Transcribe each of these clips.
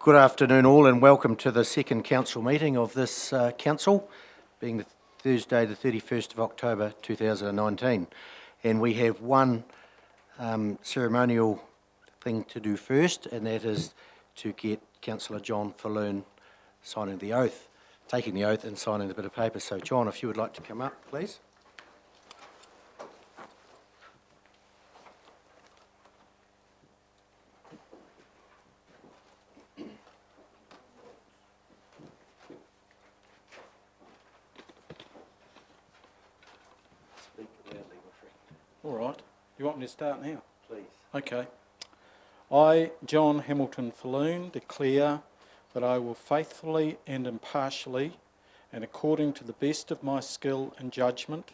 Good afternoon all, and welcome to the second council meeting of this council, being the Thursday the 31st of October 2019. And we have one ceremonial thing to do first, and that is to get Councillor John Falloon signing the oath, taking the oath and signing the bit of paper. So John, if you would like to come up, please. All right. You want me to start now? Please. Okay. I, John Hamilton Falloon, declare that I will faithfully and impartially, and according to the best of my skill and judgment,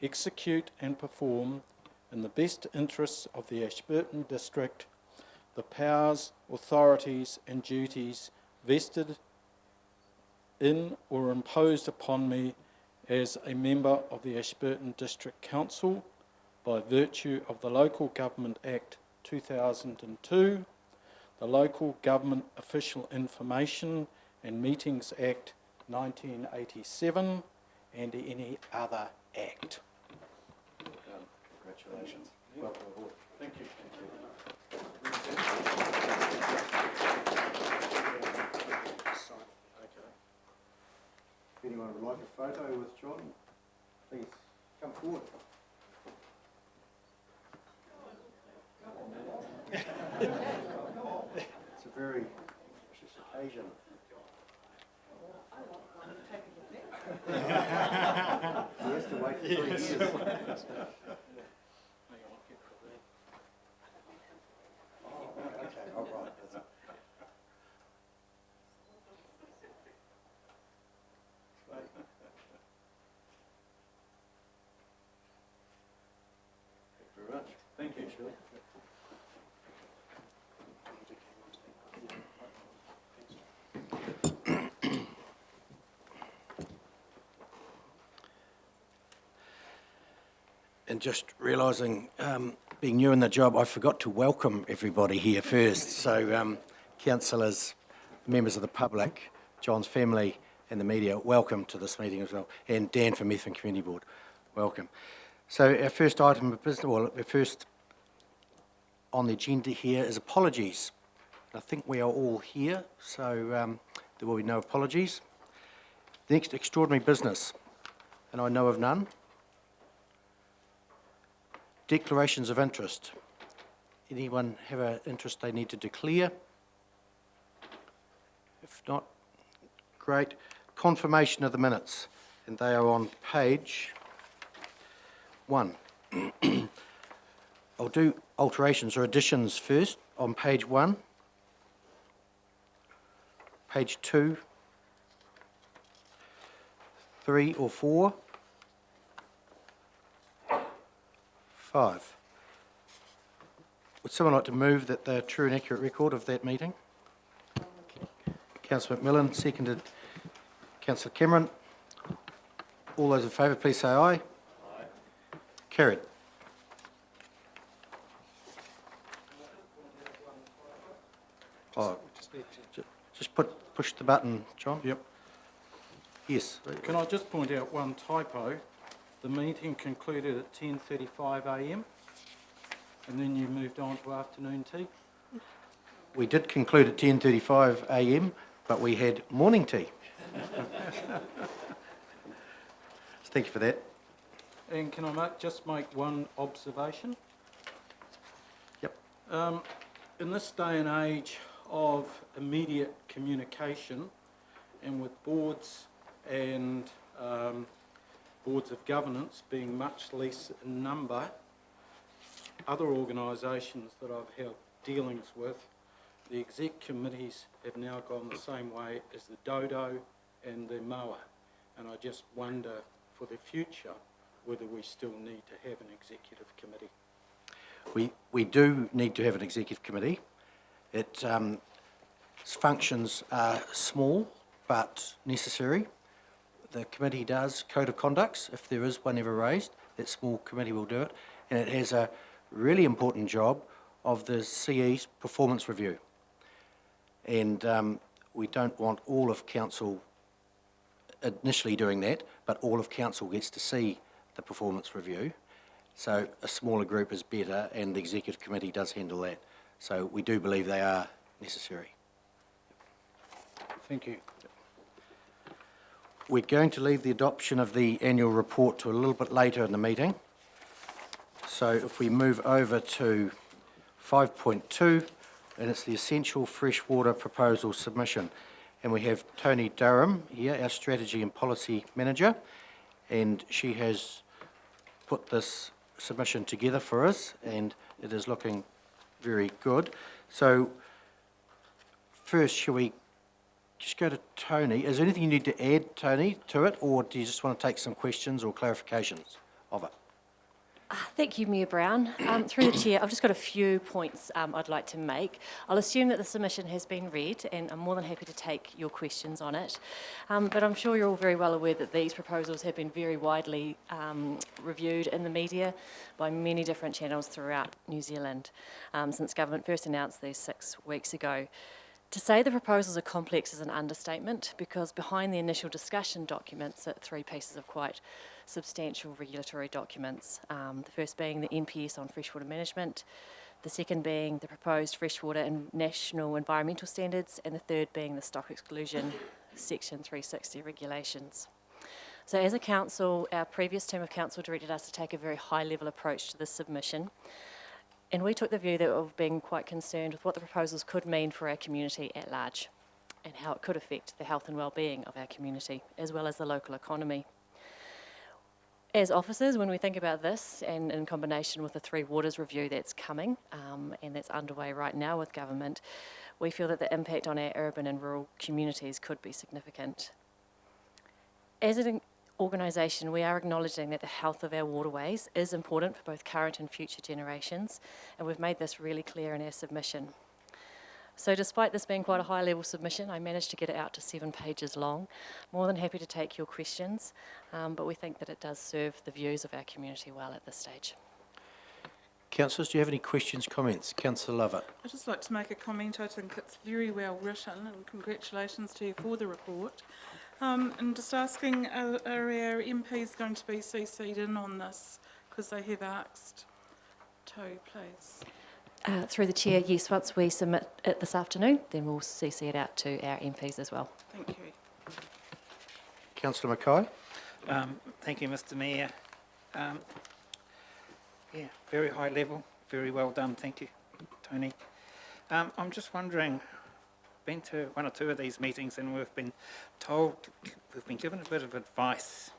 execute and perform in the best interests of the Ashburton District the powers, authorities and duties vested in or imposed upon me as a member of the Ashburton District Council by virtue of the Local Government Act 2002, the Local Government Official Information and Meetings Act 1987, and any other act. Congratulations. Welcome aboard. Thank you. If anyone would like a photo with John, please come forward. It's a very precious occasion. He has to wait for 3 years. Okay, all right. Thank you very much. Thank you, Shirley. And just realising, being new in the job, I forgot to welcome everybody here first. So, councillors, members of the public, John's family and the media, welcome to this meeting as well. And Dan from Methven Community Board, welcome. So our first item of business, well, the first on the agenda here is apologies. I think we are all here, so there will be no apologies. The next, extraordinary business, and I know of none. Declarations of interest. Anyone have an interest they need to declare? If not, great. Confirmation of the minutes, and they are on page 1. I'll do alterations or additions first on page 1, page 2, 3 or 4, 5. Would someone like to move that the true and accurate record of that meeting? Councillor McMillan, seconded. Councillor Cameron. All those in favour, please say aye. Aye. Carried. Oh, just push the button, John. Yep. Yes. Can I just point out one typo? The meeting concluded at 10:35 a.m. and then you moved on to afternoon tea. We did conclude at 10:35 a.m, but we had morning tea. Thank you for that. And can I just make one observation? Yep. In this day and age of immediate communication, and with boards and boards of governance being much less in number, other organisations that I've held dealings with, the exec committees have now gone the same way as the dodo and the moa, and I just wonder for the future whether we still need to have an executive committee. We do need to have an executive committee. Its functions are small but necessary. The committee does code of conducts. If there is one ever raised, that small committee will do it. And it has a really important job of the CE's performance review. And we don't want all of council initially doing that, but all of council gets to see the performance review. So a smaller group is better, and the executive committee does handle that. So we do believe they are necessary. Thank you. We're going to leave the adoption of the annual report to a little bit later in the meeting. So if we move over to 5.2, and it's the essential freshwater proposal submission. And we have Tony Durham here, our strategy and policy manager, and she has put this submission together for us, and it is looking very good. So first, shall we just go to Tony? Is there anything you need to add, Tony, to it, or do you just want to take some questions or clarifications of it? Thank you, Mayor Brown. Through the chair, I've just got a few points I'd like to make. I'll assume that the submission has been read, and I'm more than happy to take your questions on it. But I'm sure you're all very well aware that these proposals have been very widely reviewed in the media by many different channels throughout New Zealand since government first announced these 6 weeks ago. To say the proposals are complex is an understatement, because behind the initial discussion documents sit 3 pieces of quite substantial regulatory documents. The first being the NPS on freshwater management, the second being the proposed freshwater and national environmental standards, and the third being the stock exclusion section 360 regulations. So as a council, our previous term of council directed us to take a very high level approach to this submission. And we took the view that of being quite concerned with what the proposals could mean for our community at large and how it could affect the health and well-being of our community as well as the local economy. As officers, when we think about this, and in combination with the 3 Waters review that's coming and that's underway right now with government, we feel that the impact on our urban and rural communities could be significant. As an organisation, we are acknowledging that the health of our waterways is important for both current and future generations, and we've made this really clear in our submission. So despite this being quite a high-level submission, I managed to get it out to 7 pages long. More than happy to take your questions, but we think that it does serve the views of our community well at this stage. Councillors, do you have any questions, comments? Councillor Lovett. I'd just like to make a comment. I think it's very well written, and congratulations to you for the report. And just asking, are our MPs going to be CC'd in on this? Because they have asked to, please. Through the chair, yes, once we submit it this afternoon, then we'll CC it out to our MPs as well. Thank you. Councillor Mackay. Thank you, Mr. Mayor. Yeah, very high level, very well done. Thank you, Tony. I'm just wondering, been to 1 or 2 of these meetings, and we've been given a bit of advice,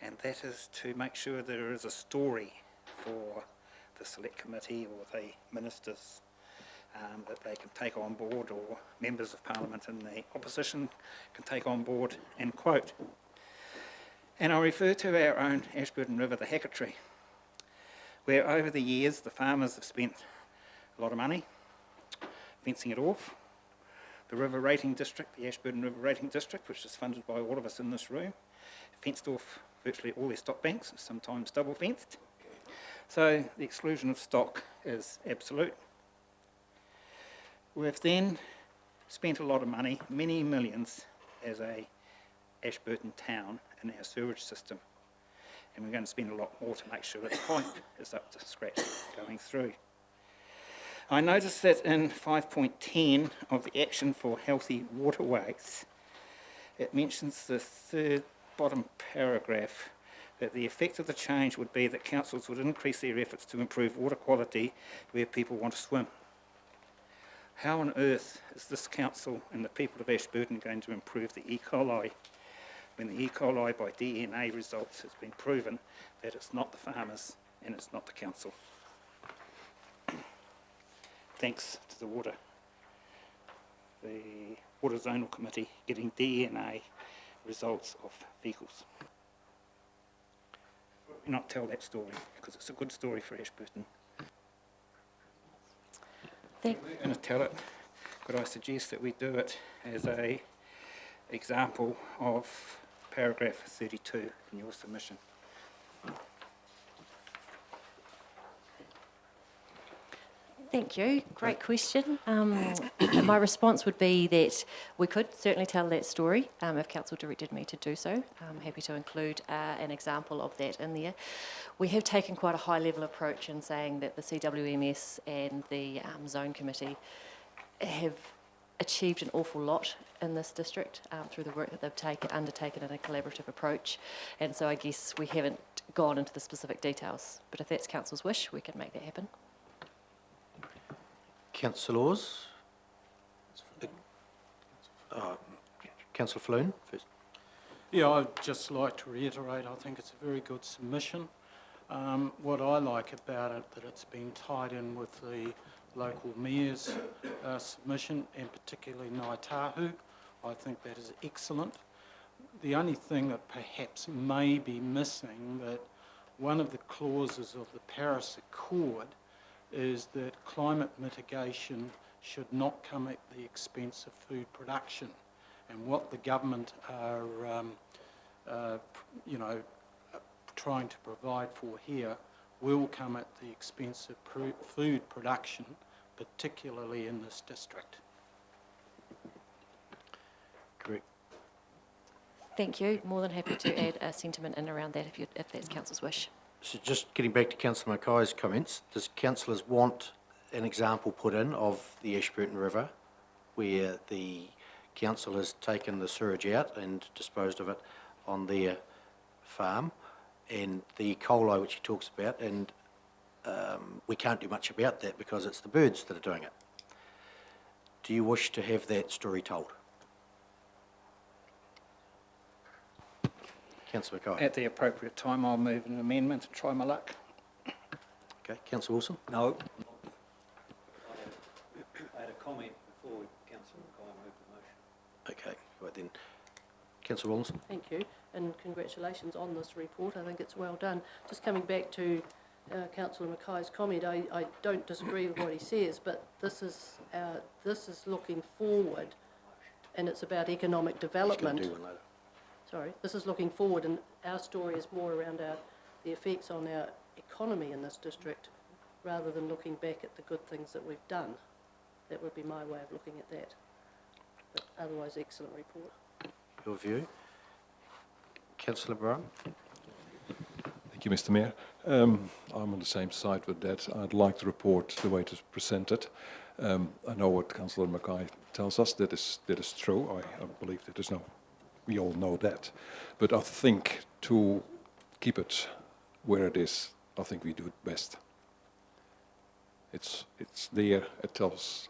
and that is to make sure there is a story for the select committee or the ministers that they can take on board, or members of parliament in the opposition can take on board and quote. And I refer to our own Ashburton River, the Hackatree, where over the years the farmers have spent a lot of money fencing it off. The River Rating District, the Ashburton River Rating District, which is funded by all of us in this room, fenced off virtually all their stock banks, sometimes double fenced. So the exclusion of stock is absolute. We've then spent a lot of money, many millions, as a Ashburton town in our sewerage system. And we're going to spend a lot more to make sure that the pipe is up to scratch going through. I noticed that in 5.10 of the Action for Healthy Waterways, it mentions the 3rd bottom paragraph, that the effect of the change would be that councils would increase their efforts to improve water quality where people want to swim. How on earth is this council and the people of Ashburton going to improve the E. coli when the E. coli by DNA results has been proven that it's not the farmers and it's not the council? Thanks to the water zonal committee getting DNA results of vehicles. Why not tell that story? Because it's a good story for Ashburton. If we're going to tell it, could I suggest that we do it as a example of paragraph 32 in your submission? Thank you. Great question. My response would be that we could certainly tell that story if council directed me to do so. I'm happy to include an example of that in there. We have taken quite a high-level approach in saying that the CWMS and the Zone Committee have achieved an awful lot in this district through the work that they've undertaken in a collaborative approach. And so I guess we haven't gone into the specific details. But if that's council's wish, we can make that happen. Councillors? Councillor Floon first. Yeah, I'd just like to reiterate, I think it's a very good submission. What I like about it, that it's been tied in with the local mayor's submission, and particularly Ngāi Tahu. I think that is excellent. The only thing that perhaps may be missing, that one of the clauses of the Paris Accord is that climate mitigation should not come at the expense of food production. And what the government are, trying to provide for here will come at the expense of food production, particularly in this district. Correct. Thank you. More than happy to add a sentiment in around that if that's council's wish. So just getting back to Councillor Mackay's comments, does councillors want an example put in of the Ashburton River where the council has taken the sewage out and disposed of it on their farm, and the E. coli which he talks about, and we can't do much about that because it's the birds that are doing it. Do you wish to have that story told? Councillor Mackay. At the appropriate time, I'll move an amendment and try my luck. Okay, Councillor Wilson. No. I had a comment before Councillor Mackay moved the motion. Okay, right then. Councillor Wilson. Thank you, and congratulations on this report. I think it's well done. Just coming back to Councillor Mackay's comment, I don't disagree with what he says, but this is looking forward, and it's about economic development. She's going to do one later. Sorry, this is looking forward, and our story is more around the effects on our economy in this district, rather than looking back at the good things that we've done. That would be my way of looking at that. But otherwise, excellent report. Your view? Councillor Brown. Thank you, Mr. Mayor. I'm on the same side with that. I'd like the report the way it is presented. I know what Councillor Mackay tells us. That is true. I believe that there's no. We all know that. But I think to keep it where it is, I think we do it best. It's there. It tells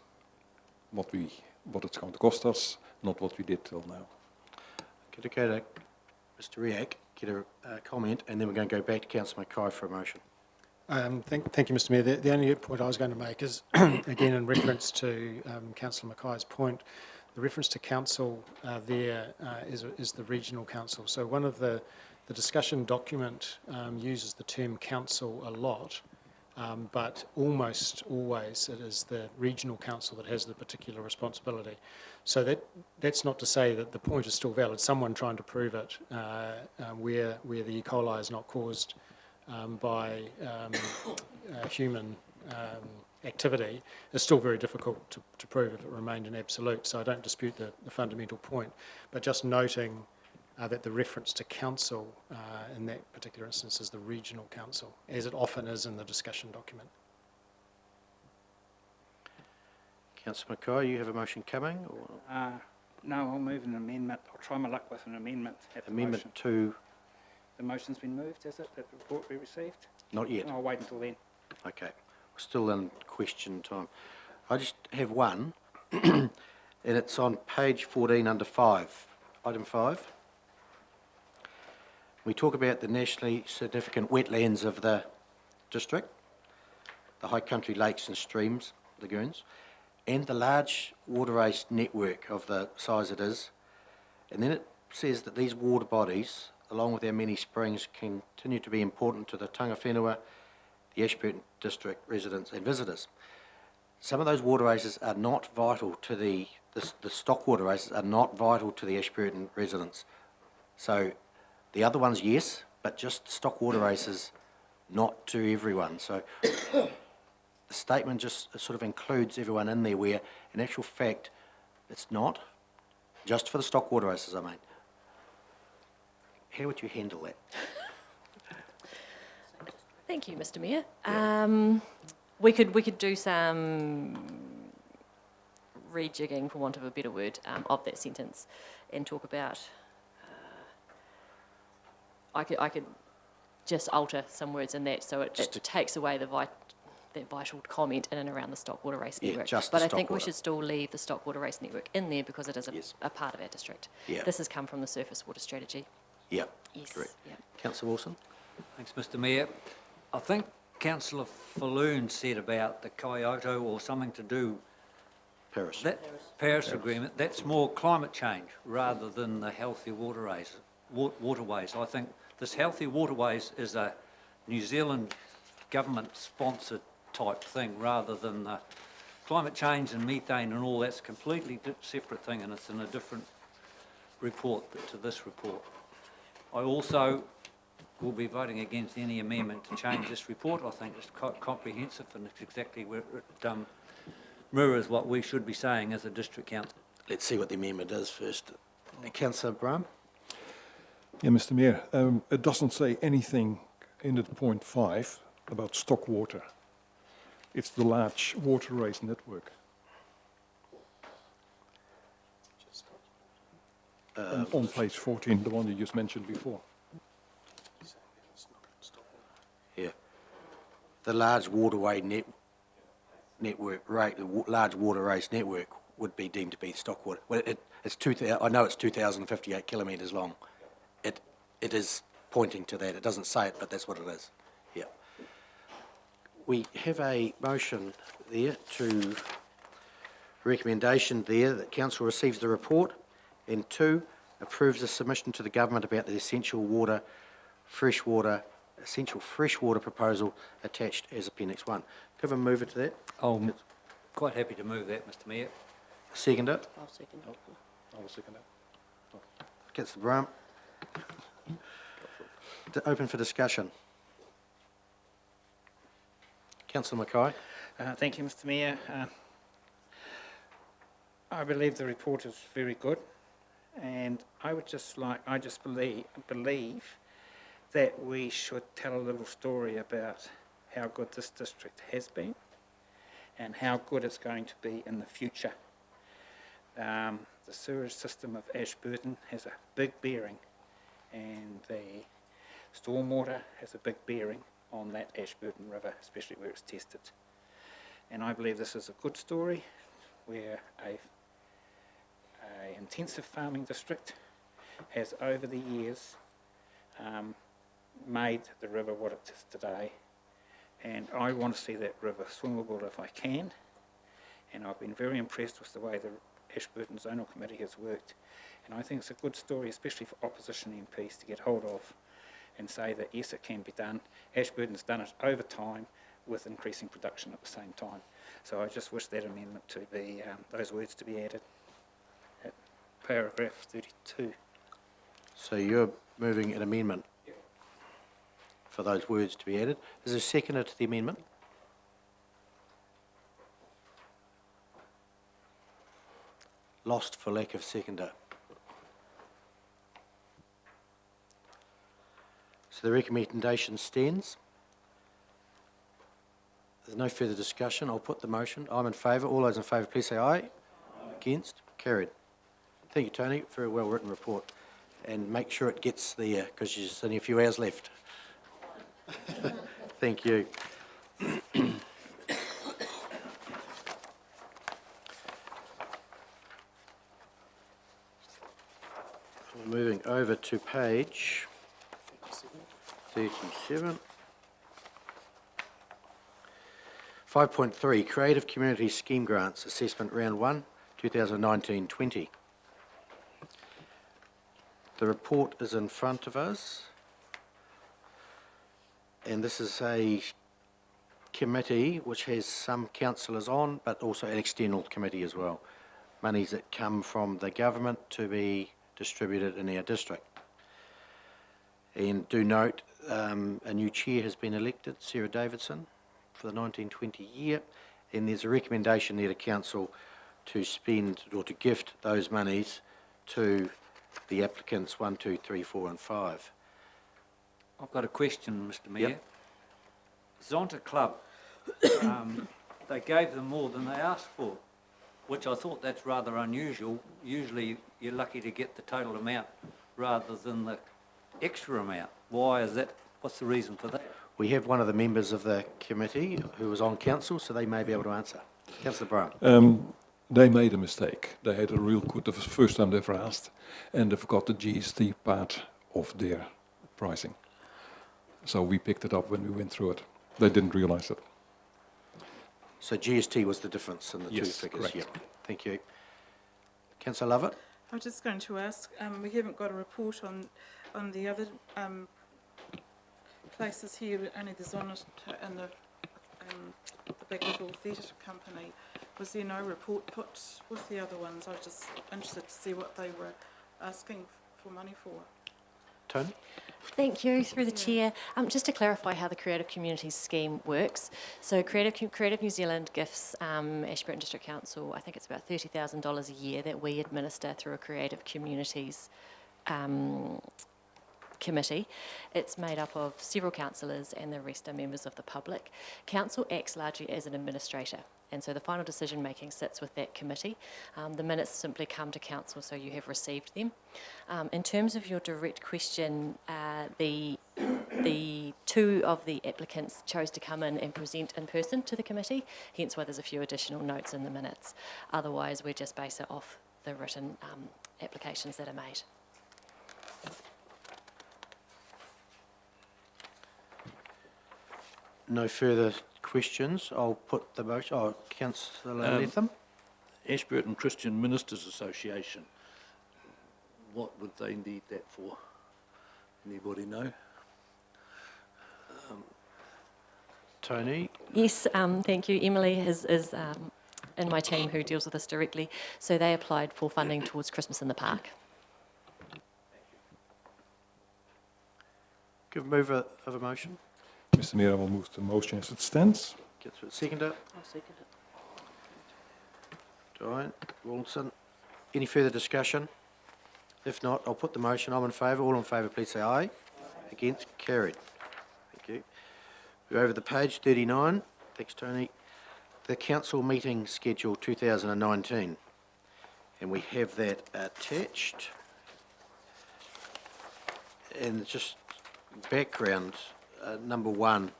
what it's going to cost us, not what we did till now. Could I go to Mr. Riak, get a comment, and then we're going to go back to Councillor Mackay for a motion. Thank you, Mr. Mayor. The only point I was going to make is, again, in reference to Councillor Mackay's point, the reference to council there is the regional council. So one of the discussion document uses the term council a lot, but almost always it is the regional council that has the particular responsibility. So that's not to say that the point is still valid. Someone trying to prove it where the E. coli is not caused by human activity is still very difficult to prove if it remained an absolute. So I don't dispute the fundamental point, but just noting that the reference to council in that particular instance is the regional council, as it often is in the discussion document. Councillor Mackay, you have a motion coming? Or No, I'll move an amendment. I'll try my luck with an amendment at the amendment motion. to? The motion's been moved, is it, that the report we received? Not yet. I'll wait until then. Okay, we're still in question time. I just have one, and it's on page 14 under 5, item 5. We talk about the nationally significant wetlands of the district, the high country lakes and streams, lagoons, and the large waterways network of the size it is. And then it says that these water bodies, along with our many springs, continue to be important to the tanga whenua, the Ashburton District residents and visitors. Some of those water races are not vital to the stock water races are not vital to the Ashburton residents. So the other ones, yes, but just stock water races, not to everyone. So the statement just sort of includes everyone in there where, in actual fact, it's not, just for the stock water races, I mean. How would you handle that? Thank you, Mr. Mayor. We could do some rejigging, for want of a better word, of that sentence, and talk about. I could just alter some words in that so it takes away that vital comment in and around the stock water race network. Just but the I think stock we water. should still leave the stock water race network in there because it is Yes. a part of our district. Yeah. This has come from the surface water strategy. Yeah. Yes. Correct. Yeah. Councillor Wilson? Thanks, Mr Mayor. I think Councillor Falloon said about the Kyoto or something to do, Paris. that Paris Agreement, that's more climate change rather than the healthy waterways. I think this healthy waterways is a New Zealand government-sponsored type thing rather than the climate change and methane and all that's a completely separate thing, and it's in a different report to this report. I also will be voting against any amendment to change this report. I think it's quite comprehensive and it's exactly where it mirrors what we should be saying as a district council. Let's see what the amendment is first. Councillor Brown? Yeah, Mr. Mayor, it doesn't say anything in the point 5 about stock water. It's the large water race network. On page 14, the one you just mentioned before. Yeah. The large waterway network, right, the large water race network would be deemed to be stock water. Well, it's 2,000, I know it's 2,058 kilometres long. It is pointing to that. It doesn't say it, but that's what it is. Yeah. We have a motion there to recommendation there that council receives the report, and 2, approves the submission to the government about the essential freshwater proposal attached as Appendix 1. Could I have a mover to that? I'm quite happy to move that, Mr Mayor. Second it. I'll second it. I will second that. Councillor Brown. Open for discussion. Councillor Mackay. Thank you, Mr Mayor. I believe the report is very good, and I just believe that we should tell a little story about how good this district has been and how good it's going to be in the future. The sewerage system of Ashburton has a big bearing, and the stormwater has a big bearing on that Ashburton River, especially where it's tested. And I believe this is a good story where a intensive farming district has over the years made the river what it is today, and I want to see that river swimmable if I can, and I've been very impressed with the way the Ashburton Zonal Committee has worked, and I think it's a good story, especially for opposition MPs to get hold of and say that yes, it can be done. Ashburton's done it over time with increasing production at the same time. So I just wish that amendment to be, those words to be added at paragraph 32. So you're moving an amendment for those words to be added. Is there a seconder to the amendment? Lost for lack of seconder. So the recommendation stands. There's no further discussion. I'll put the motion. I'm in favour. All those in favour, please say aye. Aye. Against? Carried. Thank you, Tony. Very well written report. And make sure it gets there because there's only a few hours left. Thank you. We're moving over to page 37. 5.3, Creative Community Scheme Grants, Assessment Round 1, 2019-20. The report is in front of us, and this is a committee which has some councillors on, but also an external committee as well. Monies that come from the government to be distributed in our district. And do note, a new chair has been elected, Sarah Davidson. for the 1920 year, and there's a recommendation there to council to spend or to gift those monies to the applicants 1, 2, 3, 4 and 5. I've got a question, Mr Mayor. Yep. Zonta Club, they gave them more than they asked for, which I thought that's rather unusual. Usually you're lucky to get the total amount rather than the extra amount. Why is that? What's the reason for that? We have one of the members of the committee who was on council, so they may be able to answer. Councillor Brown. They made a mistake. They had a real good, the first time they ever asked, and they forgot the GST part of their pricing. So we picked it up when we went through it. They didn't realise it. So GST was the difference in the two Yes, figures. correct. Yep. Thank you. Councillor Lovett. I was just going to ask, we haven't got a report on the other places here, only the Zonta and the Big Little Theatre Company. Was there no report put with the other ones? I was just interested to see what they were asking for money for. Tony. Thank you, through the chair. Just to clarify how the Creative Communities scheme works. So Creative New Zealand gifts Ashburton District Council, I think it's about $30,000 a year that we administer through a Creative Communities committee. It's made up of several councillors and the rest are members of the public. Council acts largely as an administrator, and so the final decision making sits with that committee. The minutes simply come to council, so you have received them. In terms of your direct question, the two of the applicants chose to come in and present in person to the committee, hence why there's a few additional notes in the minutes. Otherwise, we just base it off the written applications that are made. No further questions. I'll put the motion. Oh, Councillor Latham. Ashburton Christian Ministers Association, what would they need that for? Anybody know? Tony. Yes, thank you. Emily is in my team who deals with this directly. So they applied for funding towards Christmas in the Park. Give a mover of a motion. Mr Mayor, I will move the motion as it stands. Councillor Seconder. I'll second it. Diane. Wilson. Any further discussion? If not, I'll put the motion. I'm in favour. All in favour, please say aye. Against? Carried. Thank you. We're over the page, 39. Thanks, Tony. The council meeting schedule 2019. And we have that attached. And just background, number one,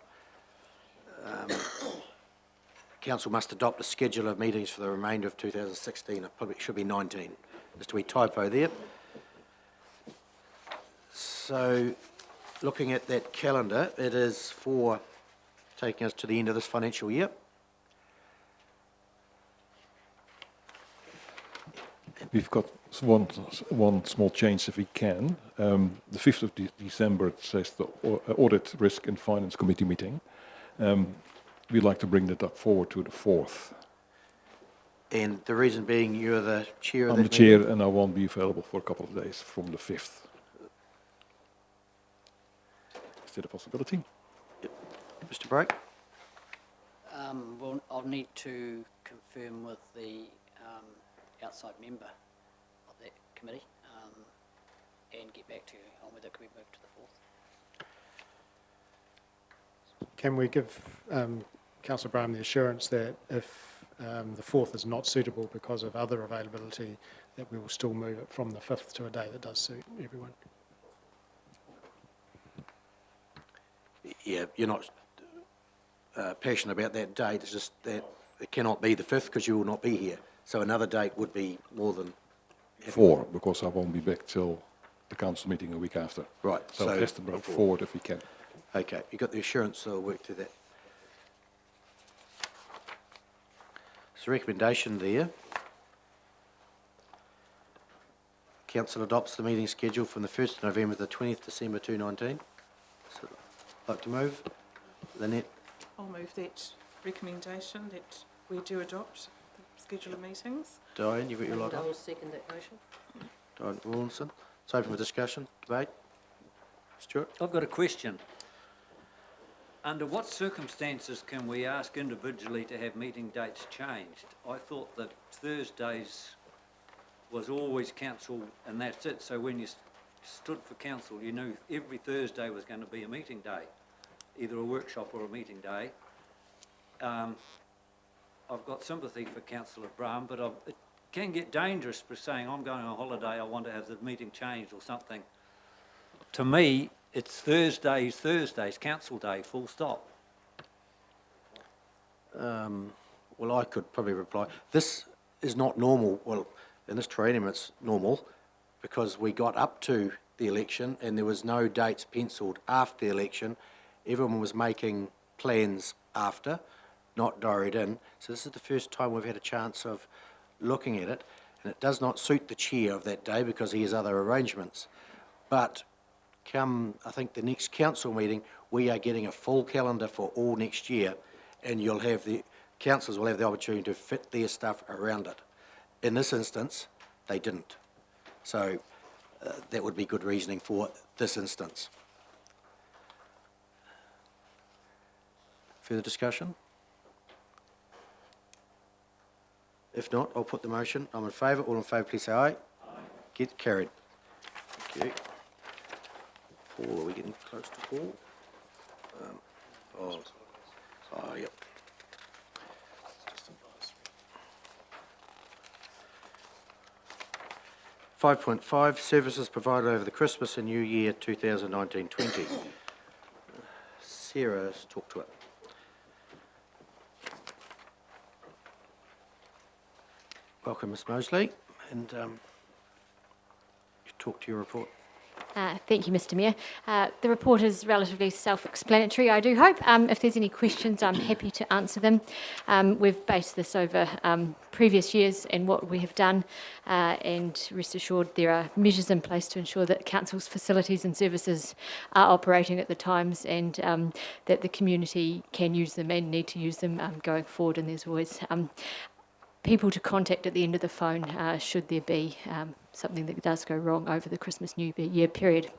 council must adopt a schedule of meetings for the remainder of 2016. It probably should be 19. Just a wee typo there. So, looking at that calendar, it is for taking us to the end of this financial year. We've got one small change if we can. The 5th of December, it says the Audit, Risk and Finance Committee meeting. We'd like to bring that up forward to the 4th. And the reason being you're the chair of I'm that the chair meeting? and I won't be available for a couple of days from the 5th. Is that a possibility? Mr. Brake? Well, I'll need to confirm with the outside member of that committee and get back to you on whether it could be moved to the 4th. Can we give Councillor Braham the assurance that if the 4th is not suitable because of other availability, that we will still move it from the 5th to a day that does suit everyone? Yeah, you're not passionate about that date. It's just that it cannot be the 5th because you will not be here. So another date would be more than... 4, because I won't be back till the council meeting a week after. Right. So it has to bring forward if we can. Okay, you got the assurance, so I'll work through that. There's a recommendation there. Council adopts the meeting schedule from the 1st of November to the 20th December 2019. So, like to move? Lynette? I'll move that recommendation that we do adopt the schedule of meetings. Diane, you've got your lot And on? I'll second that motion. Diane Williamson. It's open for discussion, debate. Stuart? I've got a question. Under what circumstances can we ask individually to have meeting dates changed? I thought that Thursdays was always council and that's it. So when you stood for council, you knew every Thursday was going to be a meeting day, either a workshop or a meeting day. I've got sympathy for Councillor Brown, but it can get dangerous for saying, I'm going on holiday, I want to have the meeting changed or something. To me, it's Thursdays, council day, full stop. Well, I could probably reply. This is not normal. Well, in this terrarium it's normal because we got up to the election and there was no dates penciled after the election. Everyone was making plans after, not diaried in. So this is the first time we've had a chance of looking at it, and it does not suit the chair of that day because he has other arrangements. But come, I think, the next council meeting, we are getting a full calendar for all next year, and you'll have the councillors will have the opportunity to fit their stuff around it. In this instance, they didn't. So that would be good reasoning for this instance. Further discussion? If not, I'll put the motion. I'm in favour. All in favour, please say aye. Aye. Get carried. Thank you. Paul, are we getting close to Paul? Yep. 5.5, services provided over the Christmas and New Year 2019-20. Sarah, let's talk to it. Welcome, Ms Mosley, and you talk to your report. Thank you, Mr Mayor. The report is relatively self-explanatory, I do hope. If there's any questions, I'm happy to answer them. We've based this over previous years and what we have done, and rest assured there are measures in place to ensure that Council's facilities and services are operating at the times and that the community can use them and need to use them going forward, and there's always people to contact at the end of the phone should there be something that does go wrong over the Christmas New Year period.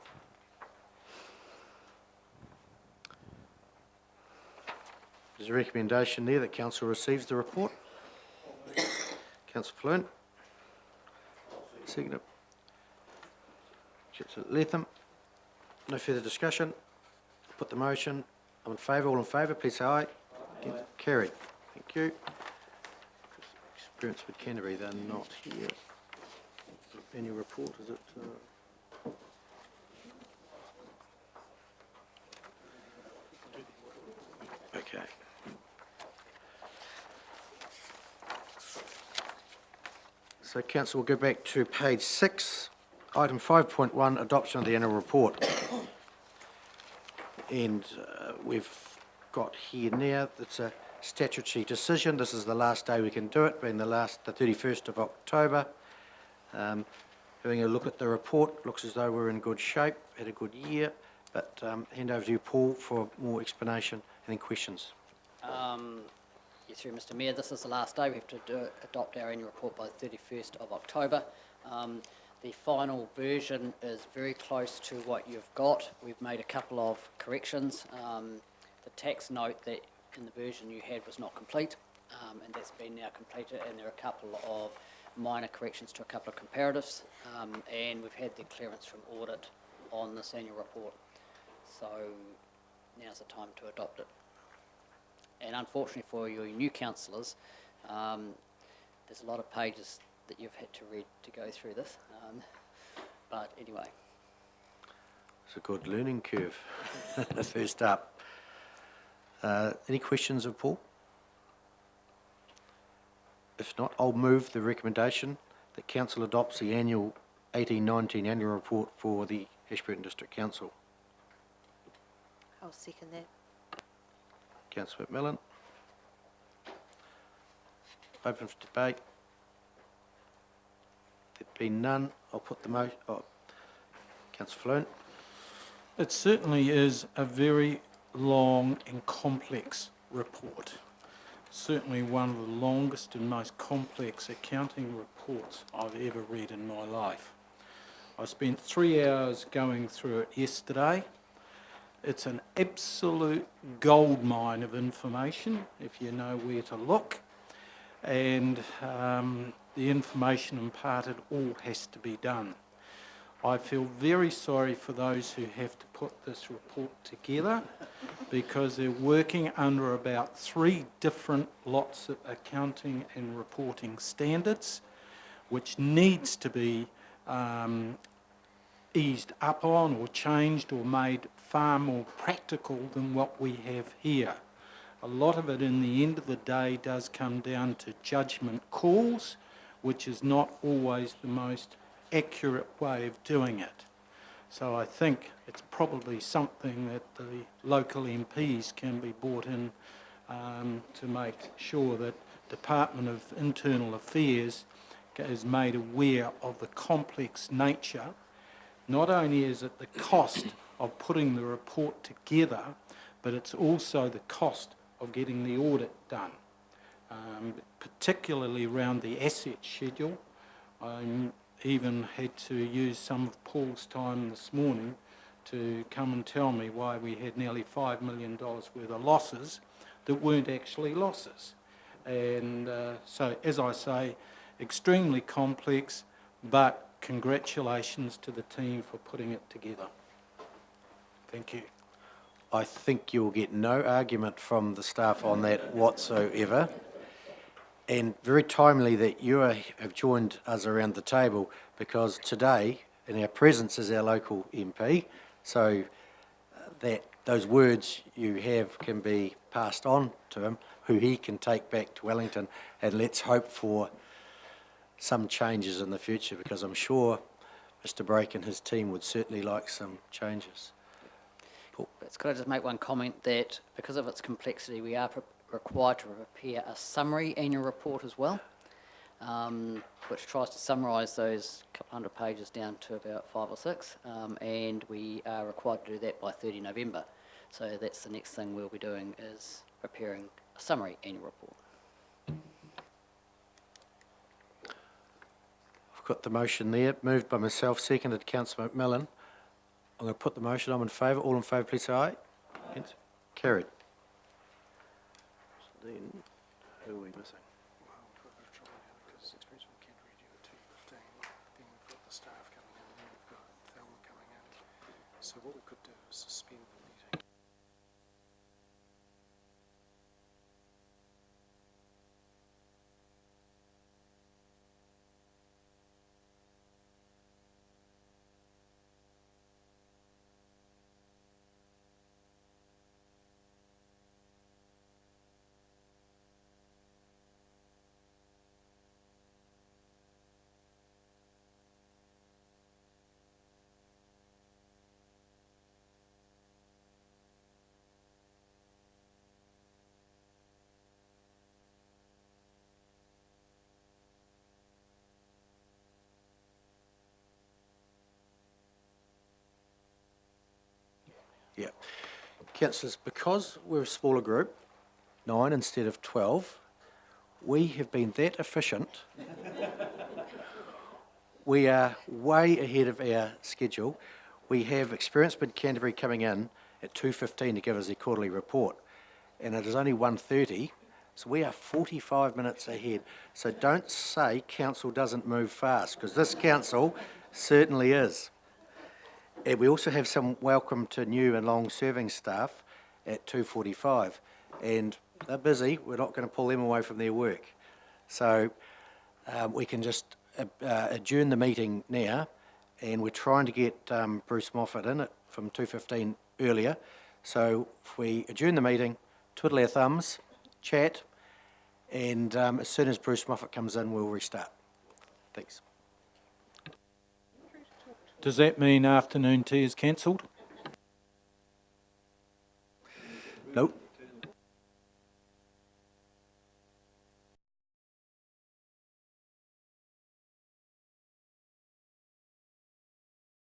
There's a recommendation there that Council receives the report. Councillor Flynn. Second. Councillor Latham. No further discussion. Put the motion. I'm in favour. All in favour, please say aye. Aye. Carried. Thank you. Experience with Canterbury, they're not here. Annual report, is it? Okay. So Council will go back to page 6, item 5.1, adoption of the annual report. And we've got here now, it's a statutory decision. This is the last day we can do it, being the 31st of October. Having a look at the report, looks as though we're in good shape, had a good year, but hand over to you, Paul, for more explanation and then questions. Yes, through Mr Mayor, this is the last day. We have to adopt our annual report by the 31st of October. The final version is very close to what you've got. We've made a couple of corrections. The tax note that in the version you had was not complete, and that's been now completed, and there are a couple of minor corrections to a couple of comparatives, and we've had the clearance from audit on this annual report. So now's the time to adopt it. And unfortunately for your new councillors, there's a lot of pages that you've had to read to go through this, but anyway. It's a good learning curve, first up. Any questions of Paul? If not, I'll move the recommendation that Council adopts the annual 18-19 annual report for the Ashburton District Council. I'll second that. Councillor McMillan. Open for debate. There'd been none. I'll put the motion. Councillor Floon. It certainly is a very long and complex report. Certainly one of the longest and most complex accounting reports I've ever read in my life. I spent 3 hours going through it yesterday. It's an absolute goldmine of information, if you know where to look. And the information imparted all has to be done. I feel very sorry for those who have to put this report together because they're working under about 3 different lots of accounting and reporting standards, which needs to be eased up on or changed or made far more practical than what we have here. A lot of it in the end of the day does come down to judgment calls, which is not always the most accurate way of doing it. So I think it's probably something that the local MPs can be brought in to make sure that Department of Internal Affairs is made aware of the complex nature. Not only is it the cost of putting the report together, but it's also the cost of getting the audit done, particularly around the asset schedule. I even had to use some of Paul's time this morning to come and tell me why we had nearly $5 million worth of losses that weren't actually losses. And so, as I say, extremely complex, but congratulations to the team for putting it together. Thank you. I think you'll get no argument from the staff on that whatsoever. And very timely that you have joined us around the table, because today, in our presence, is our local MP. So that those words you have can be passed on to him, who he can take back to Wellington, and let's hope for some changes in the future, because I'm sure Mr. Brake and his team would certainly like some changes. Paul. But could I just make one comment that because of its complexity, we are required to prepare a summary annual report as well, which tries to summarise those couple hundred pages down to about 5 or 6, and we are required to do that by 30 November. So that's the next thing we'll be doing, is preparing a summary annual report. I've got the motion there, moved by myself, seconded Councillor McMillan. I'm going to put the motion. I'm in favour. All in favour, please say aye. Against? Carried. So then, who are we missing? Well, we've got to try now because experience with Canterbury due at 2:15. Then we've got the staff coming in, and then we've got Thelma coming in. So what we could do is suspend the meeting. Yeah. Councillors, because we're a smaller group, 9 instead of 12, we have been that efficient. We are way ahead of our schedule. We have experienced Mid Canterbury coming in at 2:15 to give us their quarterly report, and it is only 1:30, so we are 45 minutes ahead. So don't say council doesn't move fast, because this council certainly is. And we also have some welcome to new and long-serving staff at 2:45, and they're busy. We're not going to pull them away from their work. So we can just adjourn the meeting now, and we're trying to get Bruce Moffat in it from 2:15 earlier. So if we adjourn the meeting, twiddle our thumbs, chat, and as soon as Bruce Moffat comes in, we'll restart. Thanks. Does that mean afternoon tea is cancelled? Nope.